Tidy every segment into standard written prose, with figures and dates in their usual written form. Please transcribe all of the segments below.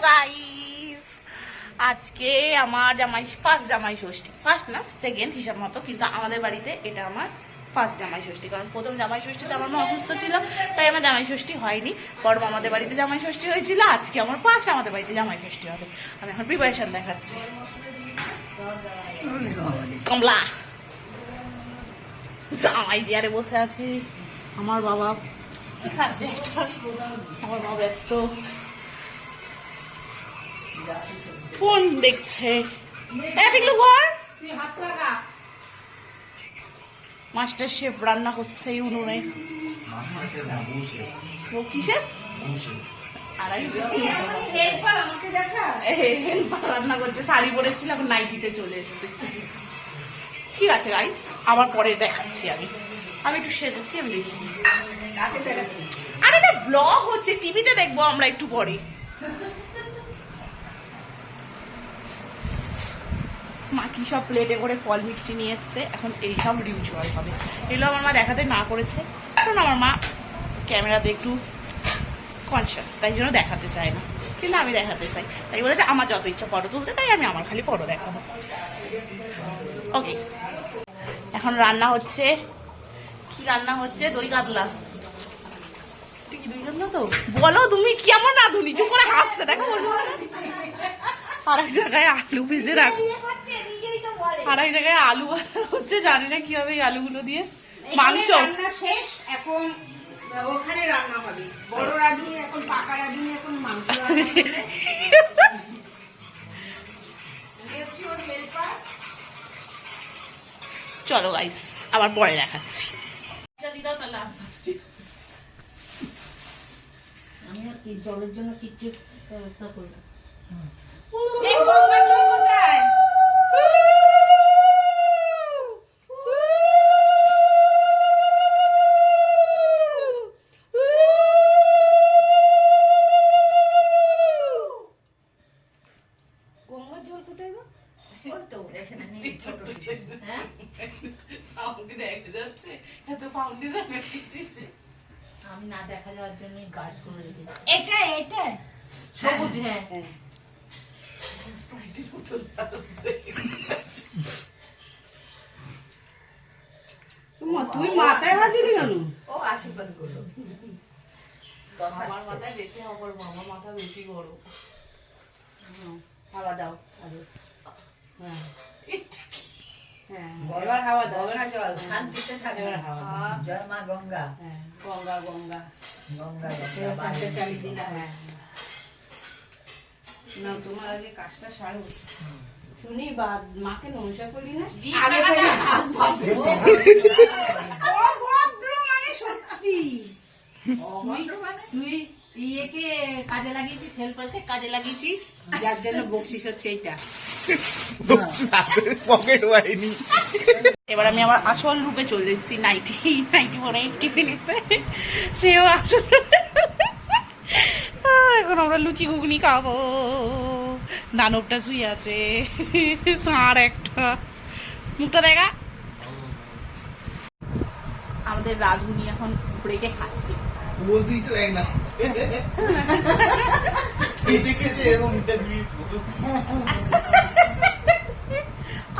Guys, আজকে আমার জামাই ফার্স্ট জামাই ষষ্ঠী, ফার্স্ট না সেকেন্ড হিসাব মতো, কিন্তু আমাদের বাড়িতে এটা আমার ফার্স্ট জামাই ষষ্ঠী। কারণ প্রথম জামাই ষষ্ঠীতে আমার মা অসুস্থ ছিল, তাই আমার জামাই ষষ্ঠী হয়নি। বড় আমাদের বাড়িতে জামাই ষষ্ঠী হয়েছিল, আজকে আমার ফার্স্ট আমাদের বাড়িতে জামাই ষষ্ঠী হবে। আমি এখন প্রিপারেশন দেখাচ্ছি। কমলা জামাই চেয়ারে বসে আছে, আমার বাবা কি খাচ্ছে একটা, আমার বাবা ব্যস্ত ফোন দেখছে। মাস্টার শেফ রান্না করছে এই উনুনে। কিসের রান্না করছে, শাড়ি পরেছিল, এখন নাইটিতে চলে এসছে। ঠিক আছে গাইস, আবার পরে দেখাচ্ছি। আমি একটু সেজেছি, আমি দেখি। আর এটা ব্লগ হচ্ছে, টিভিতে দেখবো আমরা একটু পরে। মা কি সব প্লেটে করে ফল মিষ্টি নিয়ে এসছে, এখন এইসব রিচুয়াল হবে। এগুলো আমার মা দেখাতে না করেছে, কারণ আমার মা ক্যামেরাতে একটু কনসিয়াস, তাই জন্য দেখাতে চায় না, কিন্তু আমি দেখাতে চাই। তাই বলেছে আমার যত ইচ্ছা ফটো তুলতে, তাই আমি আমার খালি ফটো দেখাবো। ওকে, এখন রান্না হচ্ছে। কি রান্না হচ্ছে? দই কাতলা। কি দই কাতলা তো বলো তুমি, কি আমার না ধুনি চুপ করে হাসছে, দেখো বলছে। আর এক জায়গায় আলু ভেজে রাখো, আর এক জায়গায় আলু হচ্ছে, জানি না কি হবে এই আলুগুলো দিয়ে। মাংস শেষ, এখন ওখানে রান্না হবে। বড় রাঁধুনি এখন, পাকা রাঁধুনি এখন মাংস। চলো গাইস, আবার পরে দেখাচ্ছি। আমি আর কি জলের জন্য কিচ্ছু ব্যবস্থা করি না। গঙ্গার জল কোথায় গো? আমি না দেখা যাওয়ার জন্য গার্ড করে রেখেছি। এটা সবুজ। হ্যাঁ, তুই মাথায় হাত দিলি কেন? ও আশীর্বাদ করো। আমার মাথায় বেশি, আমার মামার মাথা বেশি বড়। হাওয়া দাও আরে। হ্যাঁ, এবার হাওয়া দাও। গঙ্গা জল শান্তিতে থাকবে। এবার হাওয়া দাও। জয় মা গঙ্গা। হ্যাঁ, গঙ্গা গঙ্গা গঙ্গা এবার গঙ্গা পাশে চালিয়ে দিলাম। হ্যাঁ, না তোমার আগে কাজটা সারো। শুনি বা মাকে নমস্কার করি না। আগে থেকে হাত ভাবছে। অভদ্র মানে সত্যি। অভদ্র মানে তুই ইয়েকে কাজে লাগিয়েছিস, হেল্পারকে কাজে লাগিয়েছিস, যার জন্য বকশিস হচ্ছে এইটা। পকেট হয়নি। এবার আমি আমার আসল রূপে চলে এসেছি, নাইটি পরে টিফিনিতে, সেও আসল রূপে চলে এসেছে। এখন আমরা লুচি ঘুগনি খাবো। দানবটা শুয়ে আছে, সার একটা, মুখটা দেখা। আমাদের রাধুনি এখন ব্রেকে খাচ্ছে। বলতে ইচ্ছে দেখ না, খেতে খেতে এরকম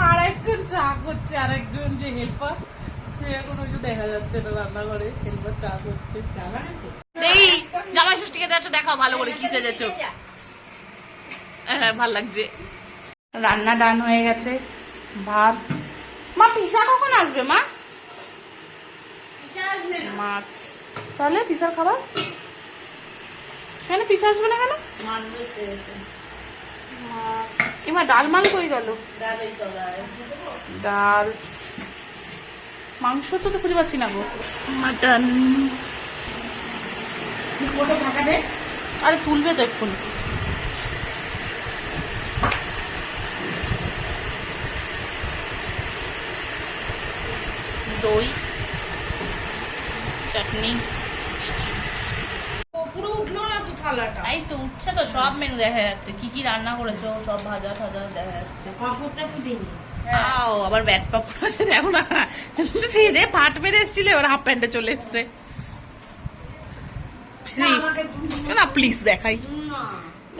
আর একজন চা করছে, আর একজন যে হেল্পার, সে এখন ওই যে দেখা যাচ্ছে না রান্নাঘরে, হেল্পার চা করছে। এই জামাই ষষ্ঠীকে দেখো, দেখাও ভালো করে কি সেজেছো। হ্যাঁ, ভাল লাগছে। রান্না ডান হয়ে গেছে, ভাত। মা পিসা কখন আসবে? মা মাছ, তাহলে পিসার খাবার কেন? পিসা আসবে না কেন? এবার ডাল মাল কই গেল? ডাল, মাংস তো খুঁজে পাচ্ছি না গো। মাটন, আরে তুলবে তো এক্ষুনি। দই, চাটনি, পুরো উঠলো না তো থালাটা। এই তো উঠছে তো, সব মেনু দেখা যাচ্ছে, কি কি রান্না করেছো, সব ভাজা টাজা দেখা যাচ্ছে। পাঁপড়টা তো দিইনি। আও, আবার ব্যাট পাপড় আছে, দেখো না, সেদে ফাট মেরে এসেছিল, এবার হাফ প্যান্টে চলে এসছে। না প্লিজ দেখাই,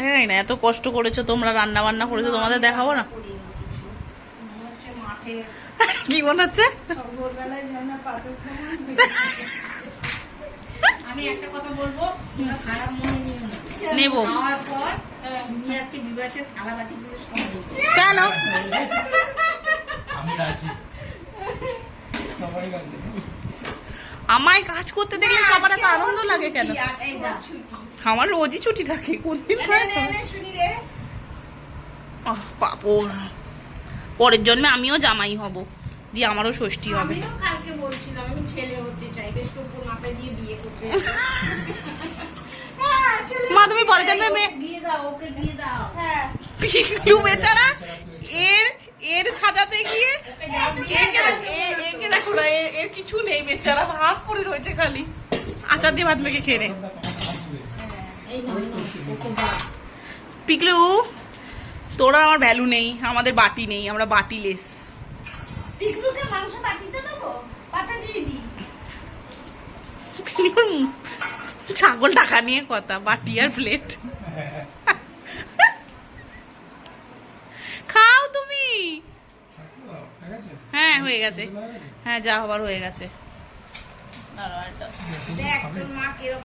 এই না এত কষ্ট করেছো তোমরা, রান্না বান্না করেছো, তোমাদের দেখাবো না? করিনি কিছু। মনে হচ্ছে মাঠে কি মনে হচ্ছে? সকালবেলায় যেন পাথর খাওয়ান। আমি একটা কথা বলবো, তোমরা খারাপ মনে নিও না। নেবো। খাওয়ার পর তুমি আজকে বিবাসের থালা বাটিগুলো সব ধুবে। কেন? আমি রাজি, সবাই রাজি। আমায় কাজ করতে দেখলে সবার এত আনন্দ লাগে কেন? এই দাও ছুটি। আমার রোজই ছুটি থাকে, কোনদিন হয় না। শুনি রে। পাপড়, পরের জন্মে আমিও জামাই হব, দিয়ে আমারও ষষ্ঠী হবে। আমিও কালকে বলছিলাম আমি ছেলে হতে চাই, বেশ করে মাথায় দিয়ে বিয়ে করতে। মা তুমি পরের জন্মে মেয়ে দিয়ে দাও, ওকে দিয়ে দাও। হ্যাঁ পিকলু বেচারা এর সাজাতে গিয়ে একে দেখো না, এর কিছু নেই, বেচারা ভাত পড়ে রয়েছে খালি। আচার দিয়ে ভাত মেখে খেয়ে নে। এই নাও, এই নাও, ওকে দাও। পিকলু তোরা আমার ভ্যালু নেই, আমাদের বাটি নেই, আমরা বাটিলেস। পিকলুকে মাংস বাটিতে দেবো, পাতা দিয়ে দিই। ছাগল টাকা নিয়ে কথা, বাটি আর প্লেট। খাও তুমি। হ্যাঁ হয়ে গেছে, হ্যাঁ যা হবার হয়ে গেছে। দেখ তোর মা কিরকম।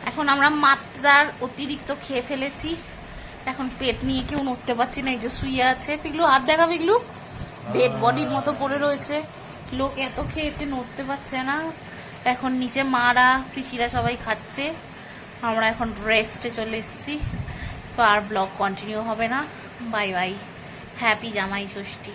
এখন আমরা মাত্রার অতিরিক্ত খেয়ে ফেলেছি, এখন পেট নিয়ে কেউ নড়তে পারছি না। এই যে শুয়ে আছে পিগলু, হাত দেখা পিগলু, ডেড বডির মতো পড়ে রয়েছে। লোক এত খেয়েছে, নড়তে পারছে না। এখন নিচে মারা পিসিরা সবাই খাচ্ছে, আমরা এখন রেস্টে চলে এসেছি। তো আর ব্লগ কন্টিনিউ হবে না। বাই বাই, হ্যাপি জামাই ষষ্ঠী।